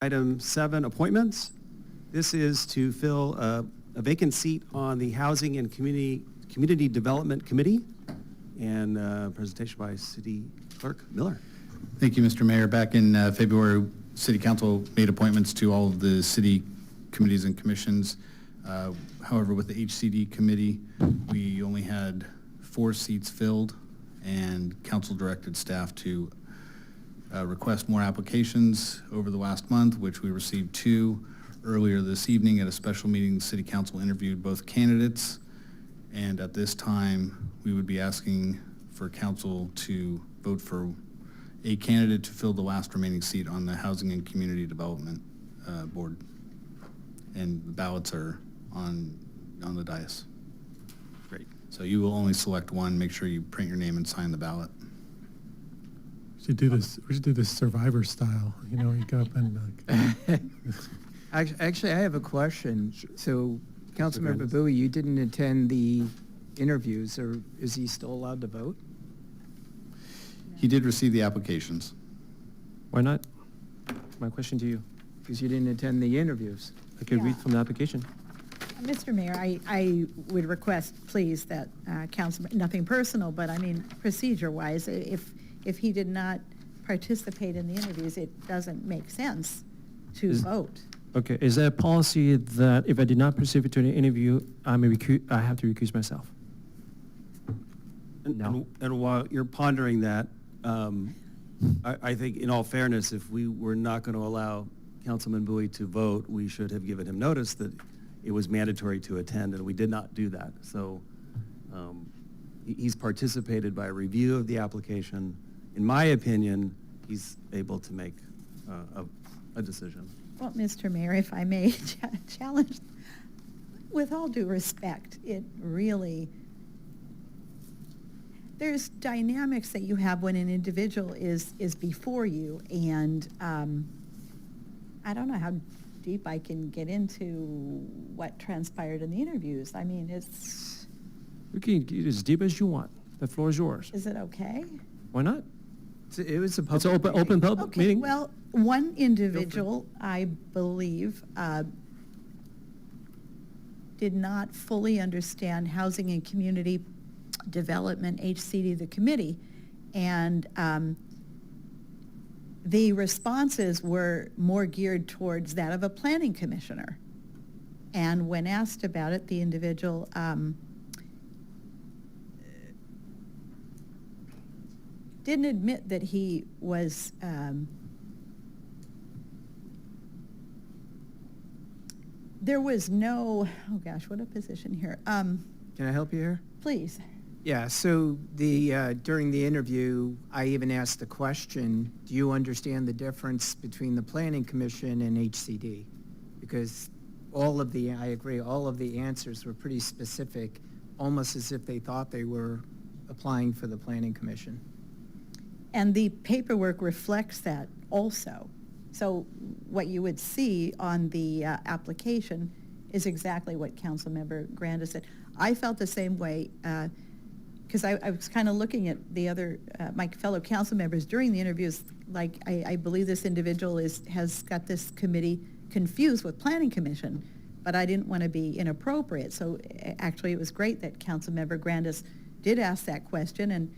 Item 7, appointments. This is to fill a vacant seat on the Housing and Community Development Committee. And presentation by City Clerk Miller. Thank you, Mr. Mayor. Back in February, City Council made appointments to all of the city committees and commissions. However, with the HCD committee, we only had 4 seats filled, and council directed staff to request more applications over the last month, which we received 2. Earlier this evening at a special meeting, the City Council interviewed both candidates, and at this time, we would be asking for council to vote for a candidate to fill the last remaining seat on the Housing and Community Development Board. And the ballots are on the dais. Great. So you will only select one. Make sure you print your name and sign the ballot. We should do this Survivor style. You know, you go up and Actually, I have a question. So, Councilmember Bui, you didn't attend the interviews, or is he still allowed to vote? He did receive the applications. Why not? My question to you. Because you didn't attend the interviews. I could read Yeah. from the application. Mr. Mayor, I would request, please, that Councilman, nothing personal, but I mean, procedure-wise, if he did not participate in the interviews, it doesn't make sense to vote. Okay, is there a policy that if I did not participate in an interview, I have to recuse myself? No. And while you're pondering that, I think in all fairness, if we were not going to allow Councilman Bui to vote, we should have given him notice that it was mandatory to attend, and we did not do that. So he's participated by a review of the application. In my opinion, he's able to make a decision. Well, Mr. Mayor, if I may challenge, with all due respect, it really, there's dynamics that you have when an individual is before you, and I don't know how deep I can get into what transpired in the interviews. I mean, it's... You can get as deep as you want. The floor is yours. Is it okay? Why not? It was a public It's an open public Okay, meeting. well, one individual, I believe, did not fully understand Housing and Community Development, HCD, the committee, and the responses were more geared towards that of a planning commissioner. And when asked about it, the individual didn't admit that he was there was no, oh gosh, what a position here. Can I help you here? Please. Yeah, so during the interview, I even asked the question, do you understand the difference between the Planning Commission and HCD? Because I agree, all of the answers were pretty specific, almost as if they thought they were applying for the Planning Commission. And the paperwork reflects that also. So what you would see on the application is exactly what Councilmember Granda said. I felt the same way because I was kind of looking at the other, my fellow council members during the interviews, like I believe this individual has got this committee confused with Planning Commission, but I didn't want to be inappropriate. So actually it was great that Councilmember Grandis did ask that question,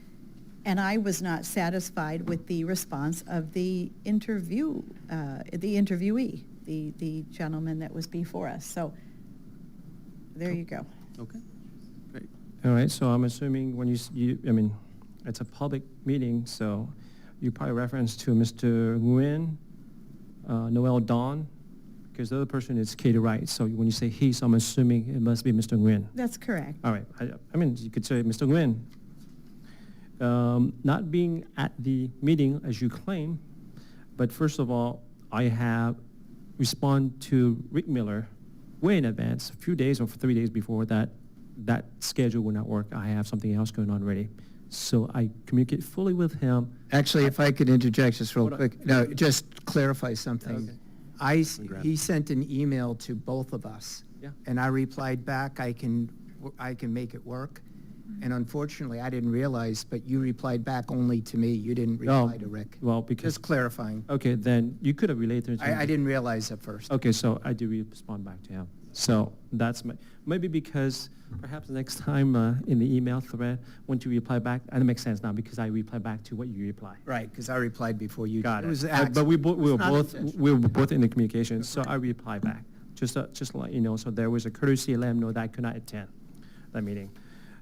and I was not satisfied with the response of the interviewee, the gentleman that was before us. So there you go. Okay, great. All right, so I'm assuming when I mean, it's a public meeting, so you probably reference to Mr. Nguyen, Noel Don, because the other person is Katy Wright. So when you say he, so I'm assuming it must be Mr. Nguyen. That's correct. All right, I mean, you could say Mr. Nguyen. Not being at the meeting as you claim, but first of all, I have responded to Rick Miller way in advance, a few days or 3 days before that schedule will not work. I have something else going on already. So I communicate fully with him. Actually, if I could interject just real quick, no, just clarify something. Okay. He sent an email to both of us. Yeah. And I replied back, I can make it work. And unfortunately, I didn't realize, but you replied back only to me. You didn't Oh, reply to Rick. Well, because, Just clarifying. okay, then you could have related. to- I didn't realize at first. Okay, so I do respond back to him. So that's maybe because perhaps next time in the email thread, when you reply back, and it makes sense now because I reply back to what you reply. Right, because I replied before you. Got it. was But we were It's not both intentional. we were both in the communication, so I reply back just to let you know. So there was a courtesy, let them know that I could not attend that meeting.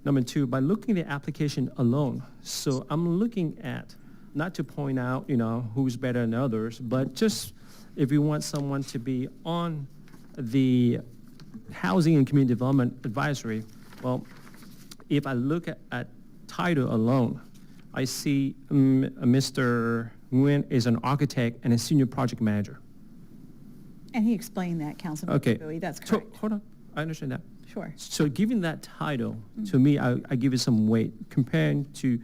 Number two, by looking at the application alone, so I'm looking at not to point out who's better than others, but just if you want someone to be on the Housing and Community Development Advisory, well, if I look at title alone, I see Mr. Nguyen is an architect and a senior project manager. And he explained that, Councilmember Okay. Bui, that's So, correct. hold on, I understand that. Sure. So given that title, to me, I give it some weight comparing to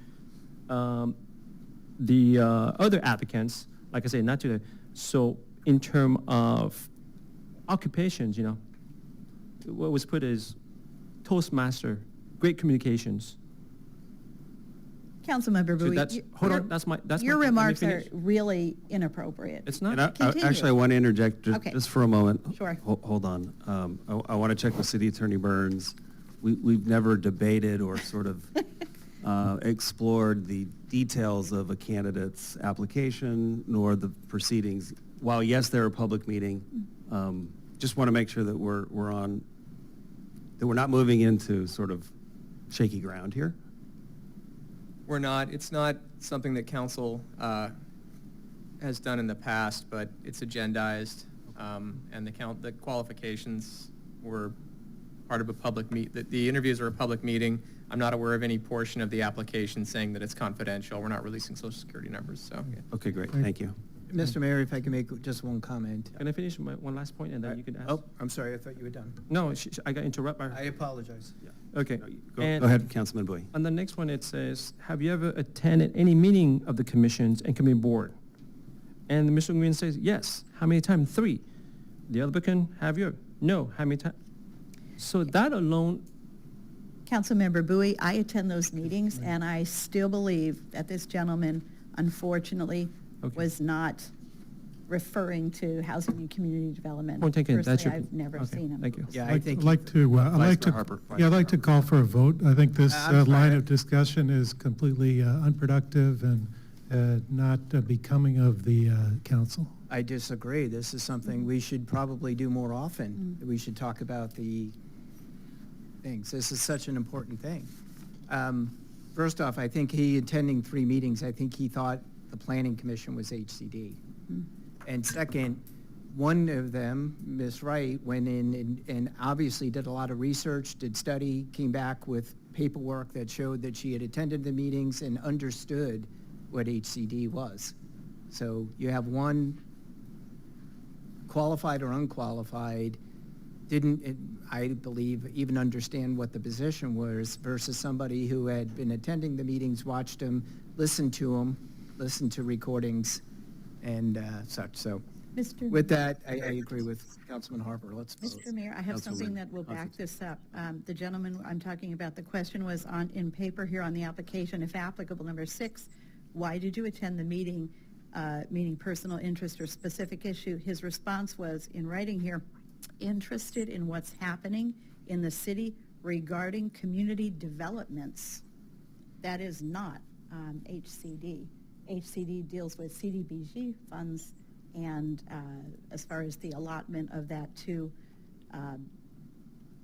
the other applicants, like I said, not to the, so in terms of occupations, what was put as Toastmaster, great communications. Councilmember So Bui. that's, hold your- on, that's my, let Your me remarks are finish. really inappropriate. It's And not, Continue. actually, I want to interject Okay. just for a moment. Sure. Hold on. I want to check with City Attorney Burns. We've never debated or sort of explored the details of a candidate's application nor the proceedings. While, yes, they're a public meeting, just want to make sure that that we're not moving into sort of shaky ground here. We're not. It's not something that council has done in the past, but it's agendized, and the qualifications were part of a public the interviews are a public meeting. I'm not aware of any portion of the application saying that it's confidential. We're not releasing social security numbers, so. Okay, great. Thank you. Mr. Mayor, if I can make just one comment. can I finish my one last point and then you can ask? Oh, I'm sorry, I thought you were done. No, I got interrupted. I apologize. Okay. Go And ahead, Councilman Bui. on the next one, it says, have you ever attended any meeting of the commissions and committee board? And Mr. Nguyen says, yes. How many times? 3. The other applicant, have you? No. How many times? So that alone, Councilmember Bui, I attend those meetings, and I still believe that this gentleman, unfortunately, Okay. was not referring to housing and community development. Point taken. That's Personally, your- I've never okay, seen him. thank you. Yeah, I I'd think. like to, I'd like to, Mayor Harper. yeah, I'd like to call for a vote. I think this I'm line sorry. of discussion is completely unproductive and not becoming of the council. I disagree. This is something we should probably do more often. We should talk about the things. This is such an important thing. First off, I think he attending 3 meetings, I think he thought the planning commission was HCD. And second, one of them, Ms. Wright, went in and obviously did a lot of research, did study, came back with paperwork that showed that she had attended the meetings and understood what HCD was. So you have one qualified or unqualified, didn't, I believe, even understand what the position was versus somebody who had been attending the meetings, watched them, listened to recordings and such. So Mr. with that, I agree with Councilman Harper. Let's vote. Mr. Mayor, I have something that will back this up. The gentleman I'm talking about, the question was in paper here on the application, if applicable, number 6, why did you attend the meeting, meaning personal interest or specific issue? His response was, in writing here, interested in what's happening in the city regarding community developments. That is not HCD. HCD deals with CDBG funds and as far as the allotment of that to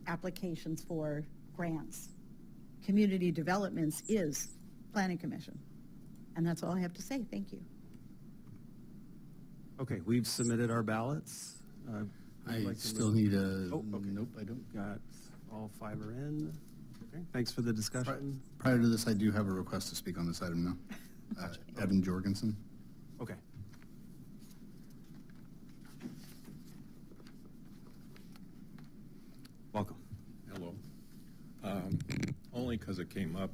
applications for grants. Community developments is Planning Commission. And that's all I have to say. Thank you. Okay, we've submitted our ballots. Would you I like to still move? need a, Oh, okay. nope, I don't. Got all 5 are in. Okay, thanks for the discussion. Prior to this, I do have a request to speak on this item now. Evan Jorgensen. Okay. Welcome. Hello. Only because it came up,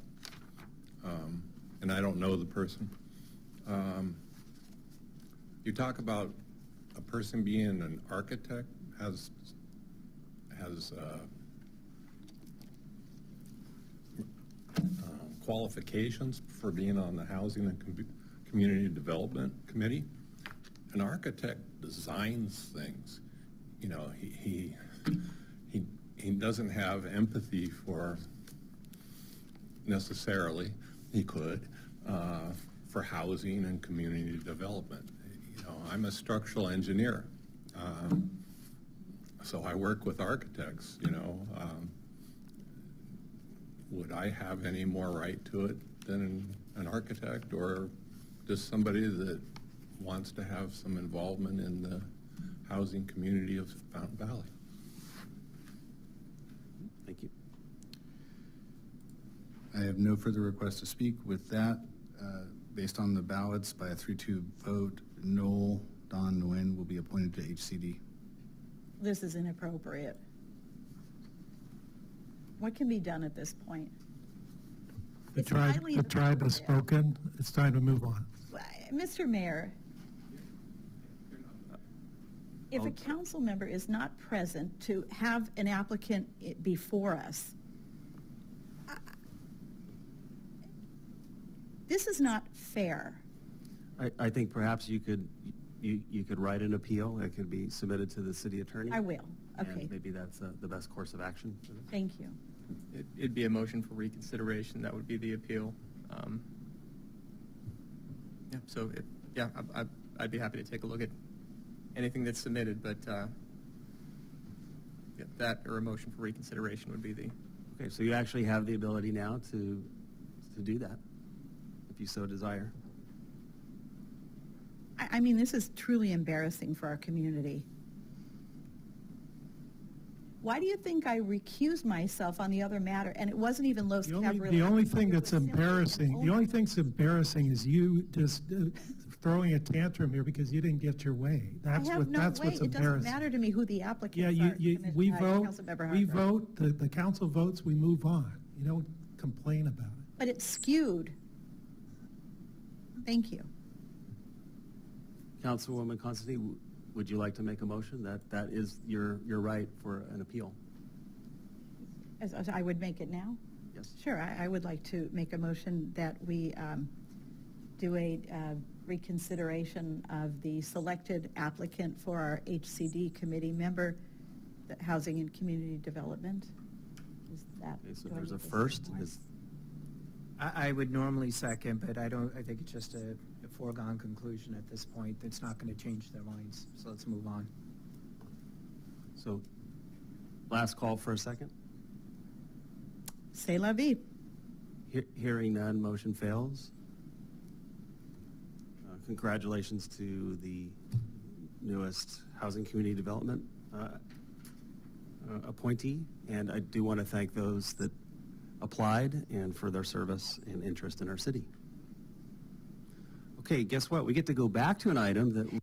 and I don't know the person. You talk about a person being an architect has qualifications for being on the Housing and Community Development Committee. An architect designs things. You know, he doesn't have empathy for, necessarily, he could, for housing and community development. You know, I'm a structural engineer, so I work with architects, you know. Would I have any more right to it than an architect, or just somebody that wants to have some involvement in the housing community of Fountain Valley? Thank you. I have no further requests to speak. With that, based on the ballots by a 3-2 vote, Noel Don Nguyen will be appointed to HCD. This is inappropriate. What can be done at this point? The It's tribe, highly the tribe has inappropriate. spoken. It's time to move on. Mr. Mayor, if a council member is not present to have an applicant before us, this is not fair. I think perhaps you could write an appeal that could be submitted to the city attorney. I will, okay. And maybe that's the best course of action. Thank you. It'd be a motion for reconsideration, that would be the appeal. Yeah, so, I'd be happy to take a look at anything that's submitted, but yeah, that or a motion for reconsideration would be the... Okay, so you actually have the ability now to do that, if you so desire. I mean, this is truly embarrassing for our community. Why do you think I recused myself on the other matter, and it wasn't even Los Cabrillas? The only thing It that's was simply embarrassing, the only thing that's embarrassing is you just throwing a tantrum here because you didn't get your way. I That's have what, no that's way. what's It doesn't embarrassing. matter to me who the applicants Yeah, are. we vote, Councilmember we Harper. vote, the council votes, we move on. You don't complain about it. But it's skewed. Thank you. Councilwoman Constantine, would you like to make a motion that is your right for an appeal? As I would make it now? Yes. Sure, I would like to make a motion that we do a reconsideration of the selected applicant for our HCD committee member, the Housing and Community Development. Is that? Okay, so do I there's a need to say first. more? I would normally second, but I think it's just a foregone conclusion at this point. It's not going to change their minds, so let's move on. So last call for a second. C'est la vie. Hearing none, motion fails. Congratulations to the newest Housing Community Development appointee, and I do want to thank those that applied and for their service and interest in our city. Okay, guess what? We get to go back to an item that